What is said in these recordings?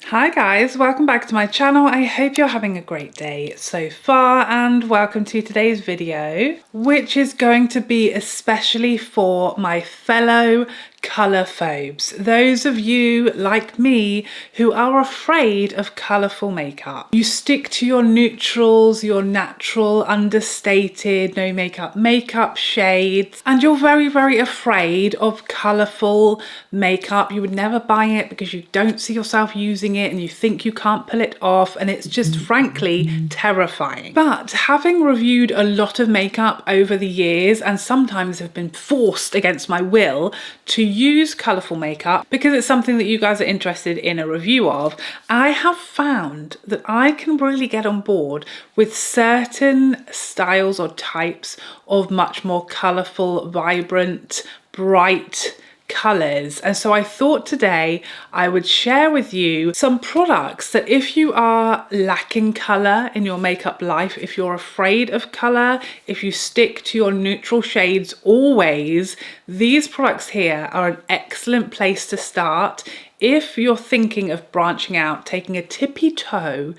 Hi guys, welcome back to my channel. I hope you're having a great day so far and welcome to today's video, which is going to be especially for my fellow colour phobes. Those of you like me who are afraid of colourful makeup. You stick to your neutrals, your natural, understated, no makeup shades, and you're very afraid of colourful makeup. You would never buy it because you don't see yourself using it and you think you can't pull it off, and it's just frankly terrifying. But having reviewed a lot of makeup over the years and sometimes have been forced against my will to use colourful makeup because it's something that you guys are interested in a review of, I have found that I can really get on board with certain styles or types of much more colourful, vibrant, bright colours. And so I thought today I would share with you some products that if you are lacking colour in your makeup life, if you're afraid of colour, if you stick to your neutral shades always, these products here are an excellent place to start if you're thinking of branching out, taking a tippy toe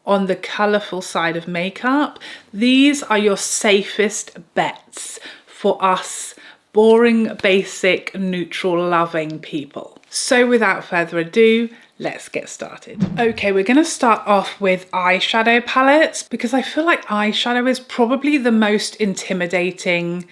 on the colourful side of makeup. These are your safest bets for us boring, basic, neutral loving people. So without further ado, let's get started. Okay, we're going to start off with eyeshadow palettes because I feel like eyeshadow is probably the most intimidating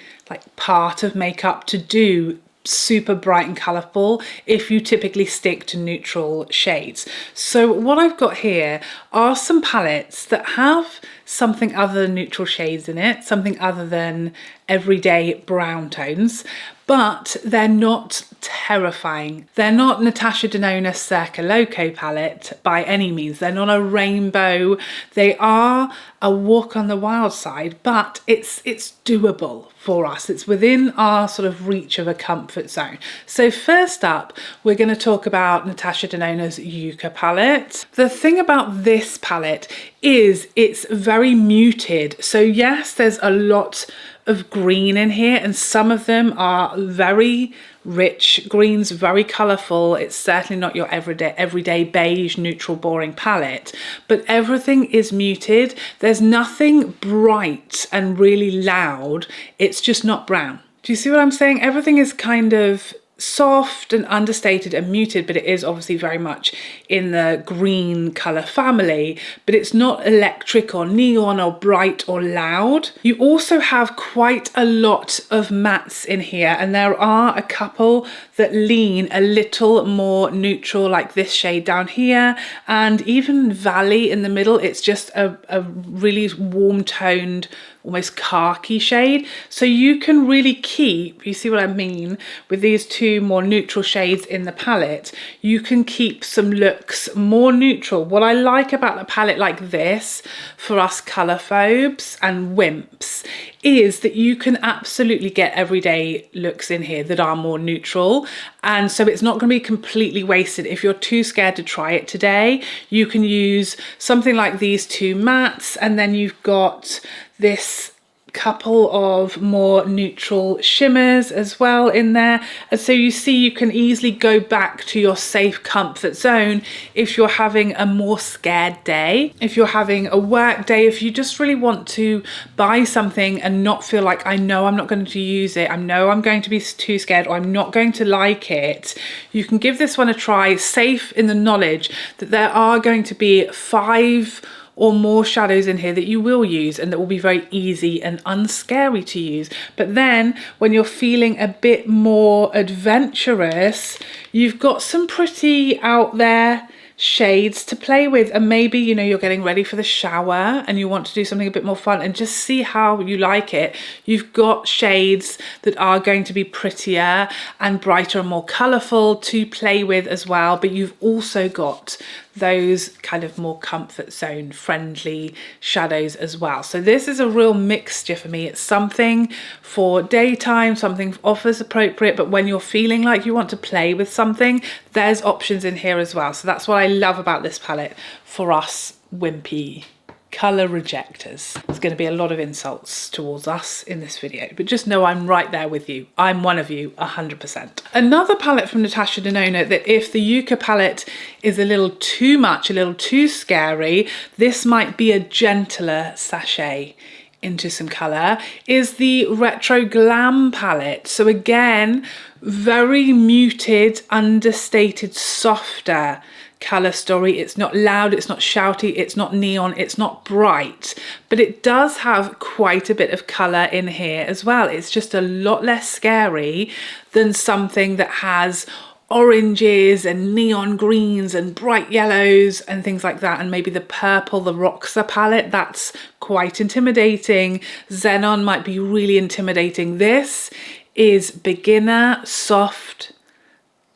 part of makeup to do super bright and colourful if you typically stick to neutral shades. So what I've got here are some palettes that have something other than neutral shades in it, something other than everyday brown tones, but they're not terrifying. They're not Natasha Denona Circa Loco palette by any means. They're not a rainbow. They are a walk on the wild side, but it's doable for us. It's within our sort of reach of a comfort zone. So first up, we're going to talk about Natasha Denona's Yucca palette. The thing about this palette is it's very muted. So yes, there's a lot of green in here and some of them are very rich greens, very colourful. It's certainly not your everyday beige neutral boring palette, but everything is muted. There's nothing bright and really loud. It's just not brown. Do you see what I'm saying? Everything is kind of soft and understated and muted, but it is obviously very much in the green colour family, but it's not electric or neon or bright or loud. You also have quite a lot of mattes in here, and there are a couple that lean a little more neutral, like this shade down here, and even Valley in the middle. It's just a really warm toned, almost khaki shade. So you can really keep, you see what I mean, with these two more neutral shades in the palette, you can keep some looks more neutral. What I like about a palette like this for us colour phobes and wimps is that you can absolutely get everyday looks in here that are more neutral, and so it's not going to be completely wasted. If you're too scared to try it today, you can use something like these two mattes, and then you've got this couple of more neutral shimmers as well in there. And so you see you can easily go back to your safe comfort zone if you're having a more scared day, if you're having a work day, if you just really want to buy something and not feel like, I know I'm not going to use it, I know I'm going to be too scared, or I'm not going to like it. You can give this one a try, safe in the knowledge that there are going to be 5 or more shadows in here that you will use and that will be very easy and unscary to use. But then when you're feeling a bit more adventurous, you've got some pretty out there shades to play with, and maybe, you know, you're getting ready for the shower and you want to do something a bit more fun and just see how you like it. You've got shades that are going to be prettier and brighter and more colourful to play with as well, but you've also got those kind of more comfort zone friendly shadows as well. So this is a real mixture for me. It's something for daytime, something offers appropriate, but when you're feeling like you want to play with something, there's options in here as well. So that's what I love about this palette for us wimpy colour rejectors. There's going to be a lot of insults towards us in this video, but just know I'm right there with you. I'm one of you, 100%. Another palette from Natasha Denona that if the Yucca palette is a little too much, a little too scary, this might be a gentler sachet into some colour, is the Retro Glam palette. So again, very muted, understated, softer colour story. It's not loud, it's not shouty, it's not neon, it's not bright, but it does have quite a bit of colour in here as well. It's just a lot less scary than something that has oranges and neon greens and bright yellows and things like that, and maybe the purple, the Roxa palette, that's quite intimidating. Xenon might be really intimidating. This is beginner, soft,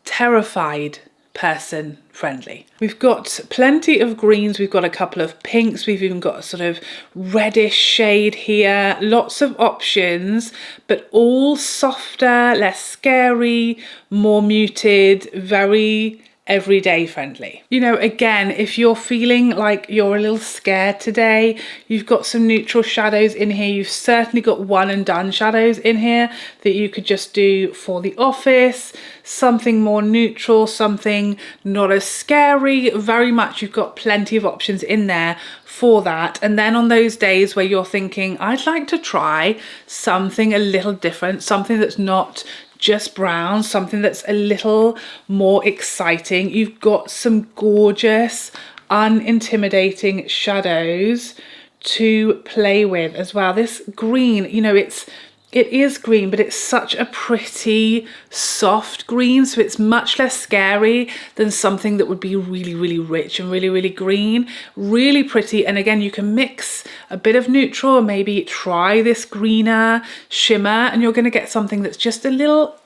terrified person friendly. We've got plenty of greens, we've got a couple of pinks, we've even got a sort of reddish shade here, lots of options, but all softer, less scary, more muted, very everyday friendly. You know, again, if you're feeling like you're a little scared today, you've got some neutral shadows in here. You've certainly got one and done shadows in here that you could just do for the office, something more neutral, something not as scary. Very much you've got plenty of options in there for that. And then on those days where you're thinking, I'd like to try something a little different, something that's not just brown, something that's a little more exciting, you've got some gorgeous, unintimidating shadows to play with as well. This green, you know, it is green, but it's such a pretty soft green, so it's much less scary than something that would be really, really rich and really, really green. Really pretty, and again, you can mix a bit of neutral, or maybe try this greener shimmer, and you're going to get something that's just a little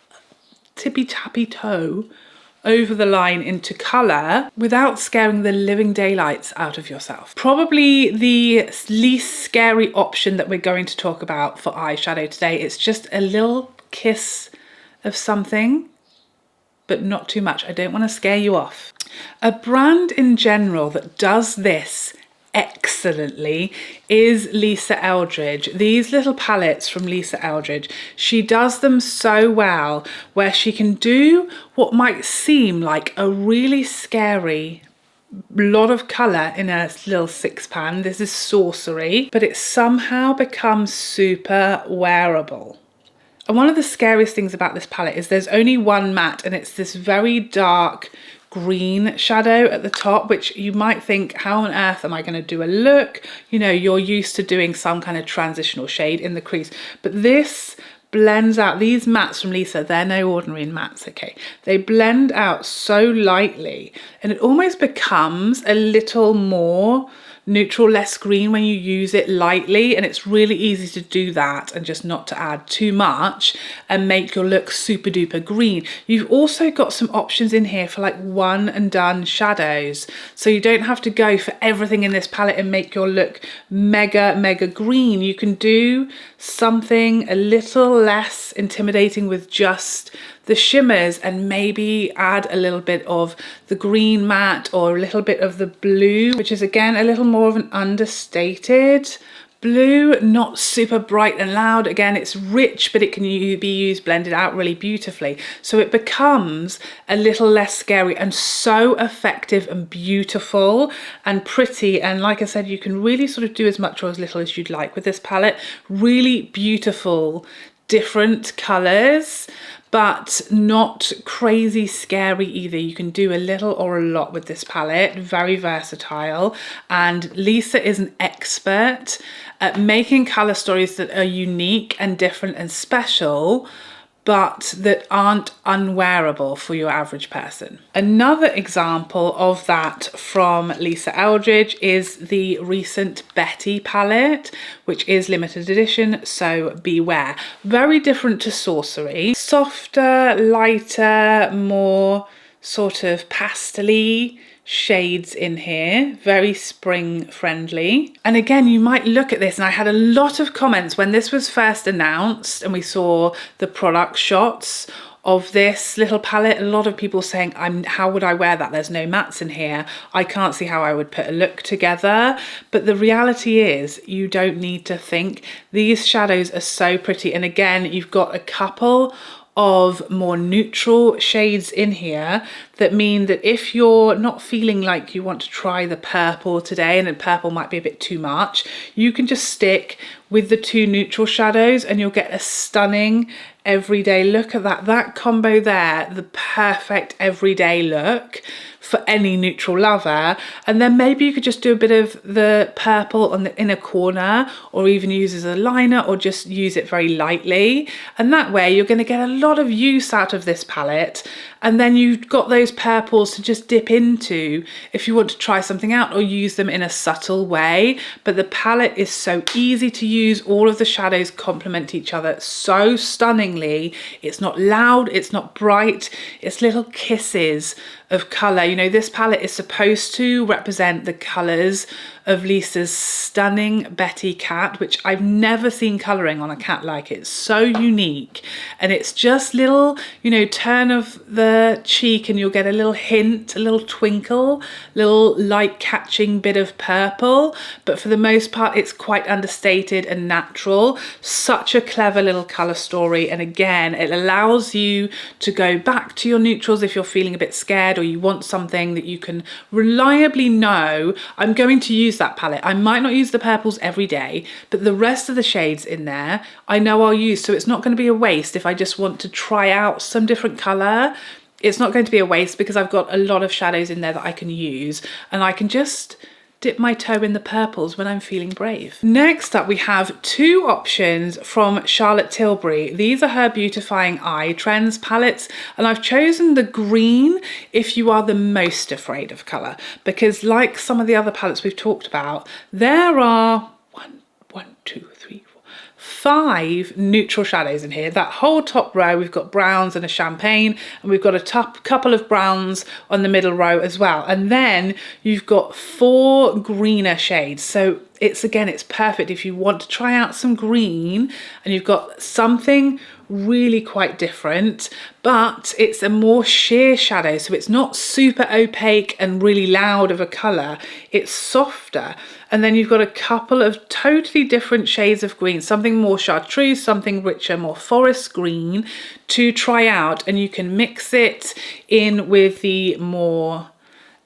tippy-tappy toe over the line into colour without scaring the living daylights out of yourself. Probably the least scary option that we're going to talk about for eyeshadow today. It's just a little kiss of something, but not too much. I don't want to scare you off. A brand in general that does this excellently is Lisa Eldridge. These little palettes from Lisa Eldridge, she does them so well, where she can do what might seem like a really scary lot of colour in a little 6-pan. This is Sorcery, but it somehow becomes super wearable. And one of the scariest things about this palette is there's only one matte, and it's this very dark green shadow at the top, which you might think, how on earth am I going to do a look? You know, you're used to doing some kind of transitional shade in the crease, but this blends out. These mattes from Lisa, they're no ordinary mattes, okay? They blend out so lightly, and it almost becomes a little more neutral, less green when you use it lightly, and it's really easy to do that and just not to add too much and make your look super duper green. You've also got some options in here for like one and done shadows, so you don't have to go for everything in this palette and make your look mega green. You can do something a little less intimidating with just the shimmers, and maybe add a little bit of the green matte or a little bit of the blue, which is again a little more of an understated blue, not super bright and loud. Again, it's rich, but it can be used blended out really beautifully, so it becomes a little less scary and so effective and beautiful and pretty. And like I said, you can really sort of do as much or as little as you'd like with this palette. Really beautiful, different colors, but not crazy scary either. You can do a little or a lot with this palette. Very versatile, and Lisa is an expert at making color stories that are unique and different and special, but that aren't unwearable for your average person. Another example of that from Lisa Eldridge is the recent Betty palette, which is limited edition, so beware. Very different to Sorcery. Softer, lighter, more sort of pastel-y shades in here, very spring friendly. And again, you might look at this, and I had a lot of comments when this was first announced and we saw the product shots of this little palette. A lot of people saying, how would I wear that? There's no mattes in here. I can't see how I would put a look together. But the reality is you don't need to think. These shadows are so pretty. And again, you've got a couple of more neutral shades in here that mean that if you're not feeling like you want to try the purple today, and the purple might be a bit too much, you can just stick with the two neutral shadows and you'll get a stunning everyday look at that combo there, the perfect everyday look for any neutral lover. And then maybe you could just do a bit of the purple on the inner corner, or even use as a liner, or just use it very lightly. And that way you're going to get a lot of use out of this palette. And then you've got those purples to just dip into if you want to try something out or use them in a subtle way. But the palette is so easy to use. All of the shadows complement each other so stunningly. It's not loud, it's not bright, it's little kisses of colour. You know, this palette is supposed to represent the colours of Lisa's stunning Betty cat, which I've never seen colouring on a cat like it. It's so unique, and it's just little, you know, turn of the cheek and you'll get a little hint, a little twinkle, little light catching bit of purple, but for the most part it's quite understated and natural. Such a clever little colour story, and again it allows you to go back to your neutrals if you're feeling a bit scared or you want something that you can reliably know, I'm going to use that palette. I might not use the purples every day, but the rest of the shades in there I know I'll use, so it's not going to be a waste if I just want to try out some different colour. It's not going to be a waste because I've got a lot of shadows in there that I can use, and I can just dip my toe in the purples when I'm feeling brave. Next up, we have two options from Charlotte Tilbury. These are her Beautifying Eye Trends palettes, and I've chosen the green if you are the most afraid of colour, because like some of the other palettes we've talked about, there are 5 neutral shadows in here. That whole top row, we've got browns and a champagne, and we've got a couple of browns on the middle row as well. And then you've got 4 greener shades. So it's perfect if you want to try out some green and you've got something really quite different, but it's a more sheer shadow, so it's not super opaque and really loud of a colour. It's softer. And then you've got a couple of totally different shades of green, something more chartreuse, something richer, more forest green to try out, and you can mix it in with the more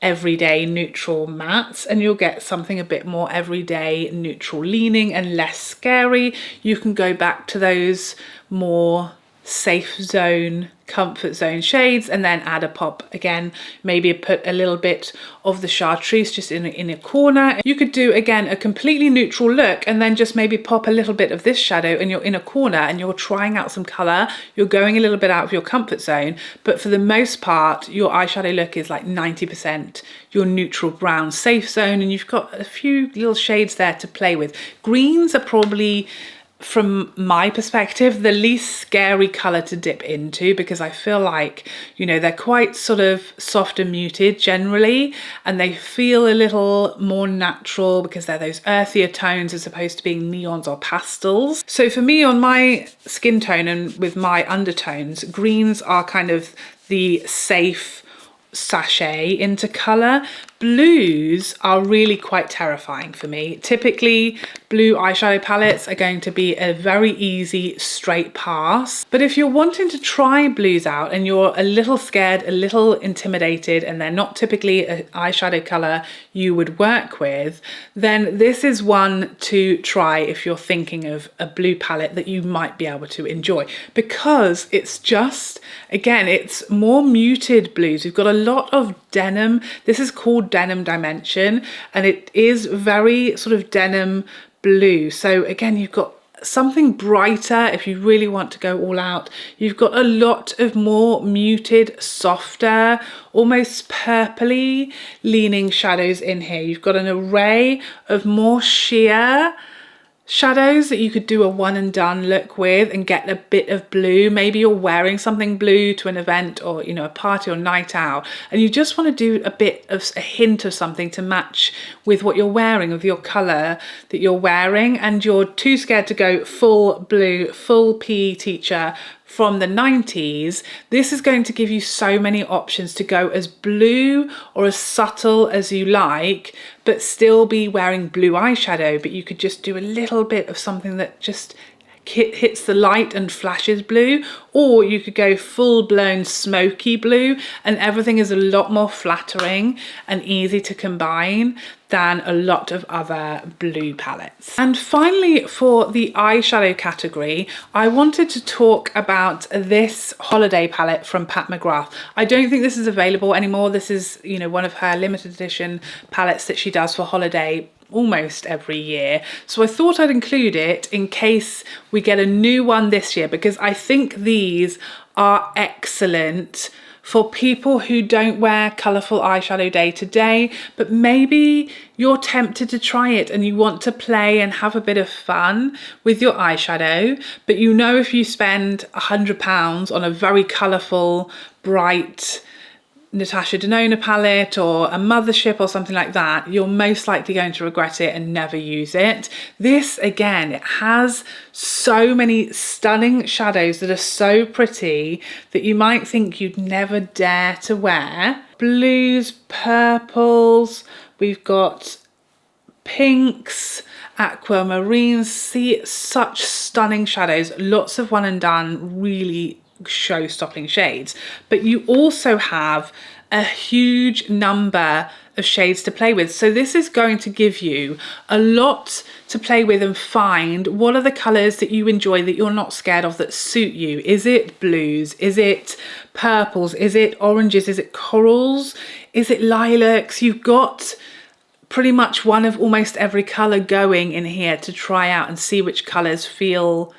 everyday neutral mattes and you'll get something a bit more everyday neutral leaning and less scary. You can go back to those more safe zone, comfort zone shades and then add a pop again, maybe put a little bit of the chartreuse just in a corner. You could do again a completely neutral look and then just maybe pop a little bit of this shadow in your inner corner and you're trying out some color. You're going a little bit out of your comfort zone, but for the most part your eyeshadow look is like 90% your neutral brown safe zone, and you've got a few little shades there to play with. Greens are probably, from my perspective, the least scary colour to dip into, because I feel like, you know, they're quite sort of soft and muted generally, and they feel a little more natural because they're those earthier tones as opposed to being neons or pastels. So for me, on my skin tone and with my undertones, greens are kind of the safe sachet into colour. Blues are really quite terrifying for me. Typically, blue eyeshadow palettes are going to be a very easy straight pass. But if you're wanting to try blues out and you're a little scared, a little intimidated, and they're not typically an eyeshadow colour you would work with, then this is one to try if you're thinking of a blue palette that you might be able to enjoy, because it's just, again, it's more muted blues. We've got a lot of denim. This is called Denim Dimension, and it is very sort of denim blue. So again, you've got something brighter if you really want to go all out. You've got a lot of more muted, softer, almost purpley leaning shadows in here. You've got an array of more sheer shadows that you could do a one and done look with and get a bit of blue. Maybe you're wearing something blue to an event or, you know, a party or night out, and you just want to do a bit of a hint of something to match with what you're wearing, with your colour that you're wearing, and you're too scared to go full blue, full PE teacher, from the 90s, this is going to give you so many options to go as blue or as subtle as you like, but still be wearing blue eyeshadow. But you could just do a little bit of something that just hits the light and flashes blue, or you could go full-blown smoky blue, and everything is a lot more flattering and easy to combine than a lot of other blue palettes. And finally, for the eyeshadow category, I wanted to talk about this holiday palette from Pat McGrath. I don't think this is available anymore. This is, you know, one of her limited edition palettes that she does for holiday almost every year. So I thought I'd include it in case we get a new one this year, because I think these are excellent for people who don't wear colourful eyeshadow day to day, but maybe you're tempted to try it and you want to play and have a bit of fun with your eyeshadow, but you know if you spend £100 on a very colourful, bright Natasha Denona palette or a Mothership or something like that, you're most likely going to regret it and never use it. This, again, it has so many stunning shadows that are so pretty that you might think you'd never dare to wear. Blues, purples, we've got pinks, aquamarines. See, such stunning shadows, lots of one and done, really show-stopping shades. But you also have a huge number of shades to play with, so this is going to give you a lot to play with and find what are the colors that you enjoy, that you're not scared of, that suit you. Is it blues? Is it purples? Is it oranges? Is it corals? Is it lilacs? You've got pretty much one of almost every color going in here to try out and see which colors feel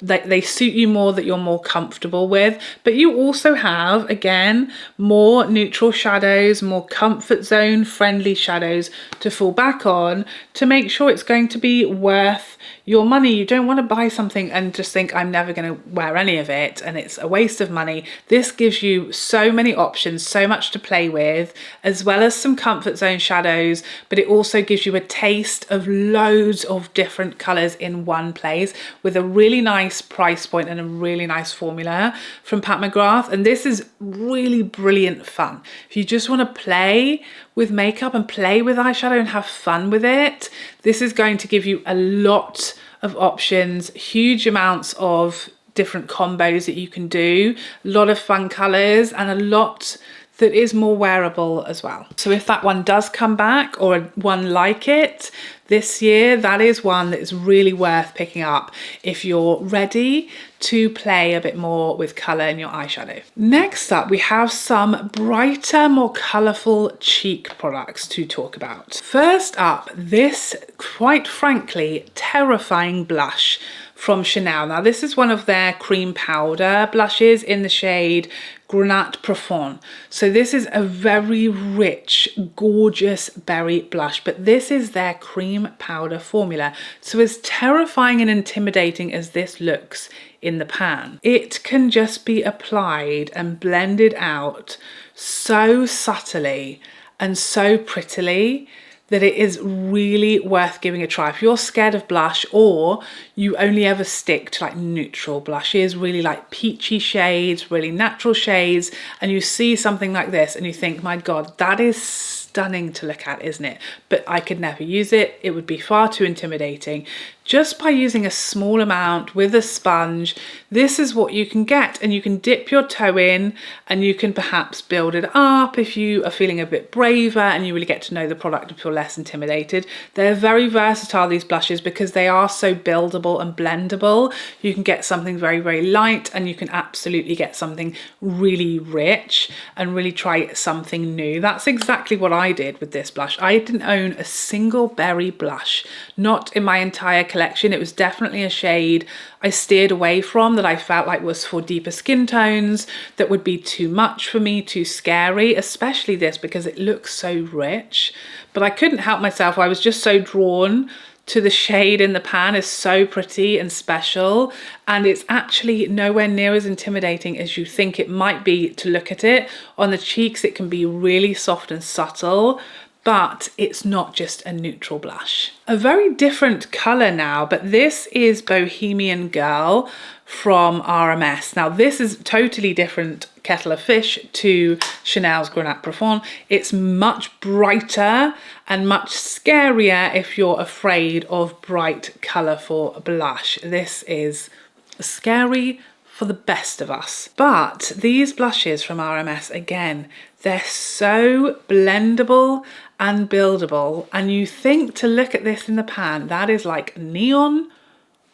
they suit you more, that you're more comfortable with. But you also have, again, more neutral shadows, more comfort zone friendly shadows to fall back on to make sure it's going to be worth your money. You don't want to buy something and just think, I'm never going to wear any of it and it's a waste of money. This gives you so many options, so much to play with, as well as some comfort zone shadows, but it also gives you a taste of loads of different colors in one place with a really nice price point and a really nice formula from Pat McGrath. And this is really brilliant fun. If you just want to play with makeup and play with eyeshadow and have fun with it, this is going to give you a lot of options, huge amounts of different combos that you can do, a lot of fun colors, and a lot that is more wearable as well. So if that one does come back, or one like it this year, that is one that is really worth picking up if you're ready to play a bit more with color in your eyeshadow. Next up, we have some brighter, more colorful cheek products to talk about. First up, this, quite frankly, terrifying blush from Chanel. Now, this is one of their cream powder blushes in the shade Grenat Profond. So this is a very rich, gorgeous berry blush, but this is their cream powder formula. So as terrifying and intimidating as this looks in the pan, it can just be applied and blended out so subtly and so prettily that it is really worth giving a try. If you're scared of blush, or you only ever stick to like neutral blushes, really like peachy shades, really natural shades, and you see something like this and you think, my God, that is stunning to look at, isn't it? But I could never use it. It would be far too intimidating. Just by using a small amount with a sponge, this is what you can get, and you can dip your toe in and you can perhaps build it up if you are feeling a bit braver and you really get to know the product and feel less intimidated. They're very versatile, these blushes, because they are so buildable and blendable. You can get something very, very light, and you can absolutely get something really rich and really try something new. That's exactly what I did with this blush. I didn't own a single berry blush, not in my entire collection. It was definitely a shade I steered away from, that I felt like was for deeper skin tones, that would be too much for me, too scary, especially this because it looks so rich. But I couldn't help myself. I was just so drawn to the shade in the pan. Is so pretty and special, and it's actually nowhere near as intimidating as you think it might be to look at it. On the cheeks, it can be really soft and subtle, but it's not just a neutral blush. A very different colour now, but this is Bohemian Girl from RMS. Now this is totally different kettle of fish to Chanel's Grenat Profond. It's much brighter and much scarier if you're afraid of bright, colourful blush. This is scary for the best of us. But these blushes from RMS, again, they're so blendable and buildable, and you think to look at this in the pan, that is like neon,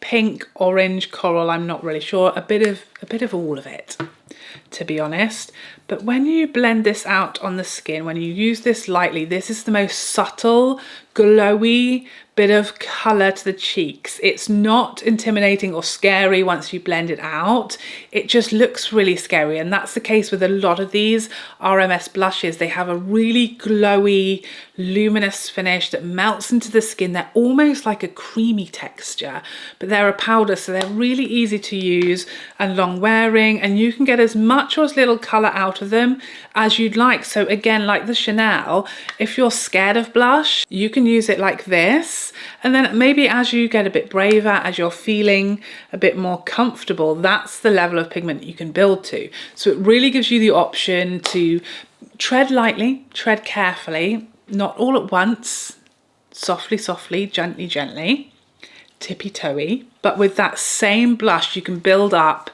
pink, orange, coral, I'm not really sure, a bit of all of it, to be honest. But when you blend this out on the skin, when you use this lightly, this is the most subtle, glowy bit of colour to the cheeks. It's not intimidating or scary once you blend it out. It just looks really scary, and that's the case with a lot of these RMS blushes. They have a really glowy, luminous finish that melts into the skin. They're almost like a creamy texture, but they're a powder, so they're really easy to use and long wearing, and you can get as much or as little colour out of them as you'd like. So again, like the Chanel, if you're scared of blush, you can use it like this, and then maybe as you get a bit braver, as you're feeling a bit more comfortable, that's the level of pigment you can build to. So it really gives you the option to tread lightly, tread carefully, not all at once, softly, softly, gently, gently, tippy-toey. But with that same blush, you can build up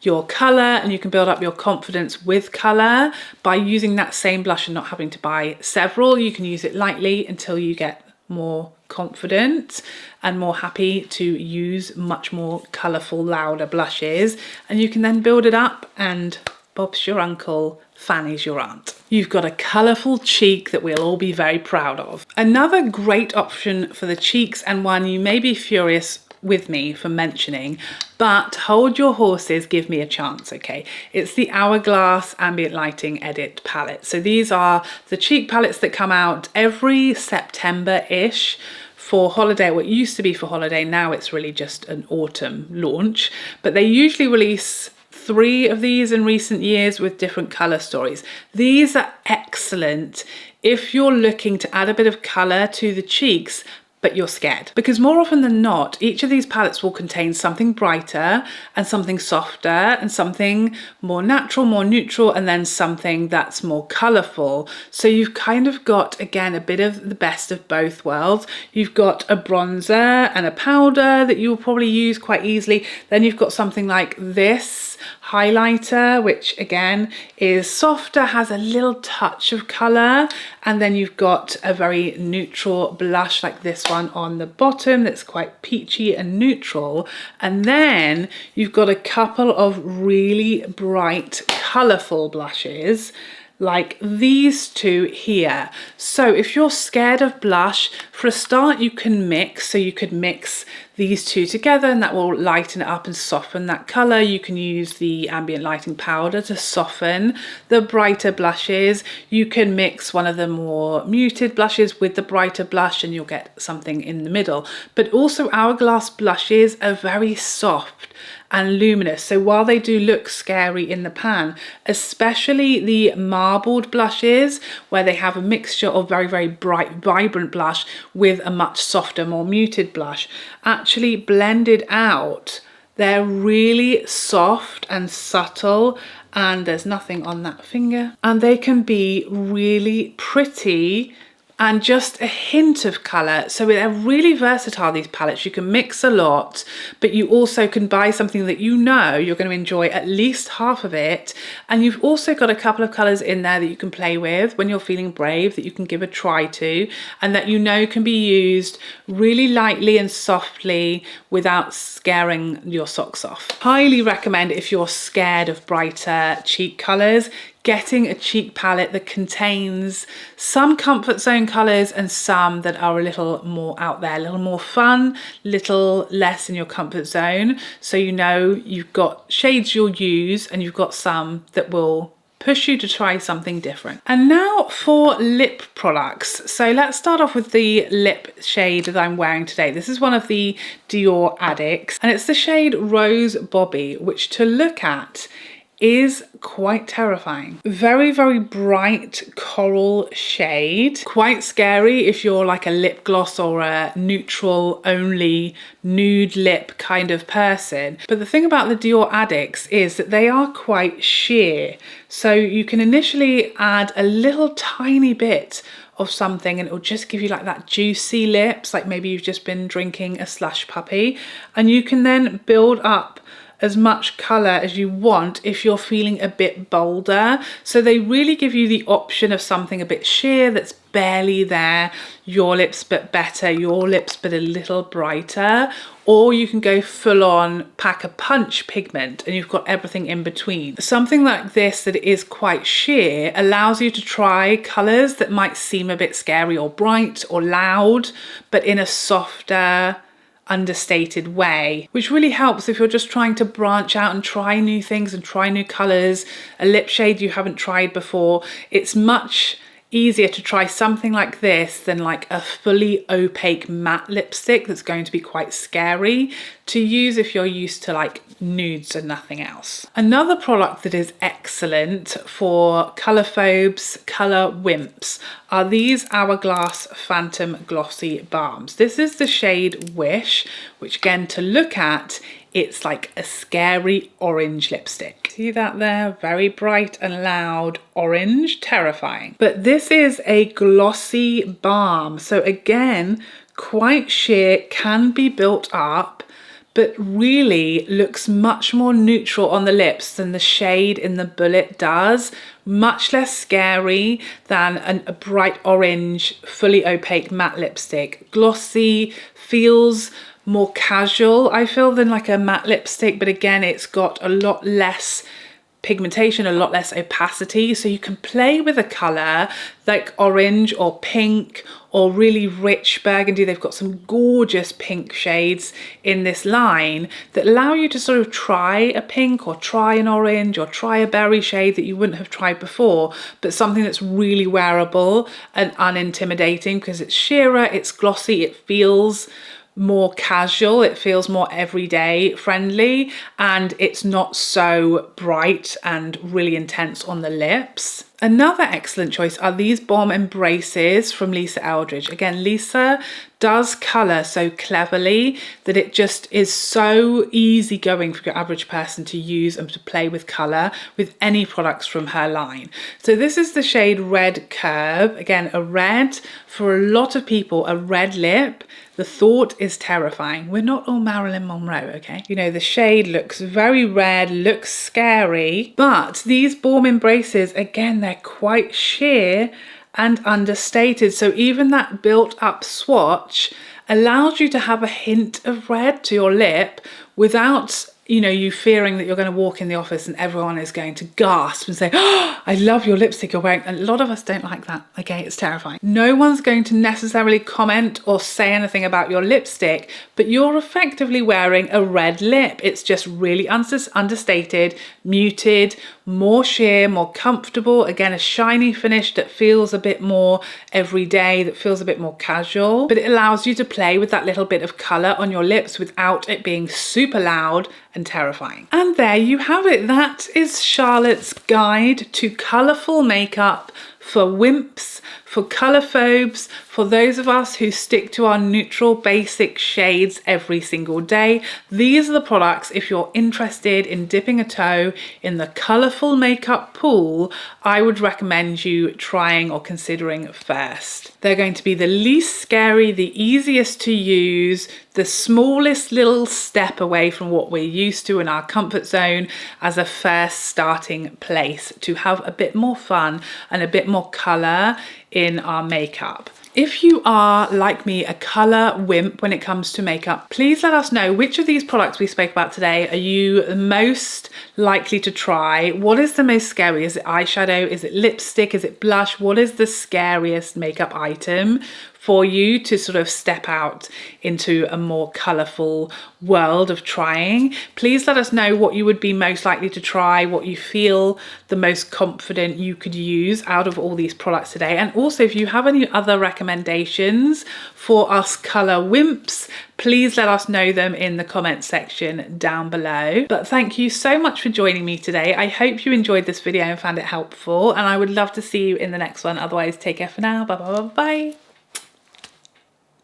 your colour and you can build up your confidence with colour by using that same blush and not having to buy several. You can use it lightly until you get more confident and more happy to use much more colourful, louder blushes, and you can then build it up and Bob's your uncle, Fanny's your aunt. You've got a colourful cheek that we'll all be very proud of. Another great option for the cheeks, and one you may be furious with me for mentioning, but hold your horses, give me a chance, okay? It's the Hourglass Ambient Lighting Edit palette. So these are the cheek palettes that come out every September-ish for holiday. What used to be for holiday, now it's really just an autumn launch, but they usually release 3 of these in recent years with different colour stories. These are excellent if you're looking to add a bit of colour to the cheeks, but you're scared, because more often than not, each of these palettes will contain something brighter and something softer and something more natural, more neutral, and then something that's more colourful. So you've kind of got, again, a bit of the best of both worlds. You've got a bronzer and a powder that you'll probably use quite easily. Then you've got something like this highlighter, which again is softer, has a little touch of colour, and then you've got a very neutral blush like this one on the bottom that's quite peachy and neutral, and then you've got a couple of really bright colourful blushes like these two here. So if you're scared of blush, for a start you can mix, so you could mix these two together and that will lighten it up and soften that colour. You can use the ambient lighting powder to soften the brighter blushes. You can mix one of the more muted blushes with the brighter blush and you'll get something in the middle. But also Hourglass blushes are very soft and luminous, so while they do look scary in the pan, especially the marbled blushes where they have a mixture of very, very bright, vibrant blush with a much softer, more muted blush, actually blended out, they're really soft and subtle, and there's nothing on that finger, and they can be really pretty and just a hint of colour. So they're really versatile, these palettes. You can mix a lot, but you also can buy something that you know you're going to enjoy at least half of it. And you've also got a couple of colours in there that you can play with when you're feeling brave, that you can give a try to, and that you know can be used really lightly and softly without scaring your socks off. Highly recommend, if you're scared of brighter cheek colours, getting a cheek palette that contains some comfort zone colours and some that are a little more out there, a little more fun, little less in your comfort zone. So you know you've got shades you'll use and you've got some that will push you to try something different. And now for lip products. So let's start off with the lip shade that I'm wearing today. This is one of the Dior Addicts and it's the shade Rose Bobby, which to look at is quite terrifying. Very, very bright coral shade. Quite scary if you're like a lip gloss or a neutral only nude lip kind of person. But the thing about the Dior Addicts is that they are quite sheer. So you can initially add a little tiny bit of something and it will just give you like that juicy lips, like maybe you've just been drinking a slush puppy, and you can then build up as much colour as you want if you're feeling a bit bolder. So they really give you the option of something a bit sheer that's barely there, your lips but better, your lips but a little brighter, or you can go full on pack a punch pigment and you've got everything in between. Something like this that is quite sheer allows you to try colours that might seem a bit scary or bright or loud, but in a softer, understated way, which really helps if you're just trying to branch out and try new things and try new colours, a lip shade you haven't tried before. It's much easier to try something like this than like a fully opaque matte lipstick that's going to be quite scary to use if you're used to like nudes and nothing else. Another product that is excellent for colour phobes, colour wimps, are these Hourglass Phantom Glossy Balms. This is the shade Wish, which again, to look at, it's like a scary orange lipstick. See that there? Very bright and loud orange, terrifying. But this is a glossy balm. So again, quite sheer, can be built up, but really looks much more neutral on the lips than the shade in the bullet does. Much less scary than a bright orange, fully opaque matte lipstick. Glossy, feels more casual, I feel, than like a matte lipstick, but again, it's got a lot less pigmentation, a lot less opacity, so you can play with a colour like orange or pink or really rich burgundy. They've got some gorgeous pink shades in this line that allow you to sort of try a pink or try an orange or try a berry shade that you wouldn't have tried before, but something that's really wearable and unintimidating because it's sheerer, it's glossy, it feels more casual, it feels more everyday friendly, and it's not so bright and really intense on the lips. Another excellent choice are these Balm Embraces from Lisa Eldridge. Again, Lisa does colour so cleverly that it just is so easygoing for your average person to use and to play with colour with any products from her line. So this is the shade Red Curve. Again, a red, for a lot of people, a red lip, the thought is terrifying. We're not all Marilyn Monroe, okay? You know, the shade looks very red, looks scary, but these Balm Embraces, again, they're quite sheer and understated. So even that built up swatch allows you to have a hint of red to your lip without, you know, you fearing that you're going to walk in the office and everyone is going to gasp and say, "Oh, I love your lipstick you're wearing." And a lot of us don't like that, okay? It's terrifying. No one's going to necessarily comment or say anything about your lipstick, but you're effectively wearing a red lip. It's just really understated, muted, more sheer, more comfortable. Again, a shiny finish that feels a bit more everyday, that feels a bit more casual, but it allows you to play with that little bit of colour on your lips without it being super loud and terrifying. And there you have it. That is Charlotte's guide to colourful makeup for wimps, for colour phobes, for those of us who stick to our neutral basic shades every single day. These are the products, if you're interested in dipping a toe in the colourful makeup pool, I would recommend you trying or considering first. They're going to be the least scary, the easiest to use, the smallest little step away from what we're used to in our comfort zone as a first starting place to have a bit more fun and a bit more colour in our makeup. If you are, like me, a colour wimp when it comes to makeup, please let us know which of these products we spoke about today are you the most likely to try. What is the most scary? Is it eyeshadow? Is it lipstick? Is it blush? What is the scariest makeup item for you to sort of step out into a more colourful world of trying. Please let us know what you would be most likely to try, what you feel the most confident you could use out of all these products today. And also if you have any other recommendations for us colour wimps, please let us know them in the comment section down below. But thank you so much for joining me today. I hope you enjoyed this video and found it helpful, and I would love to see you in the next one. Otherwise, take care for now. Bye bye bye bye.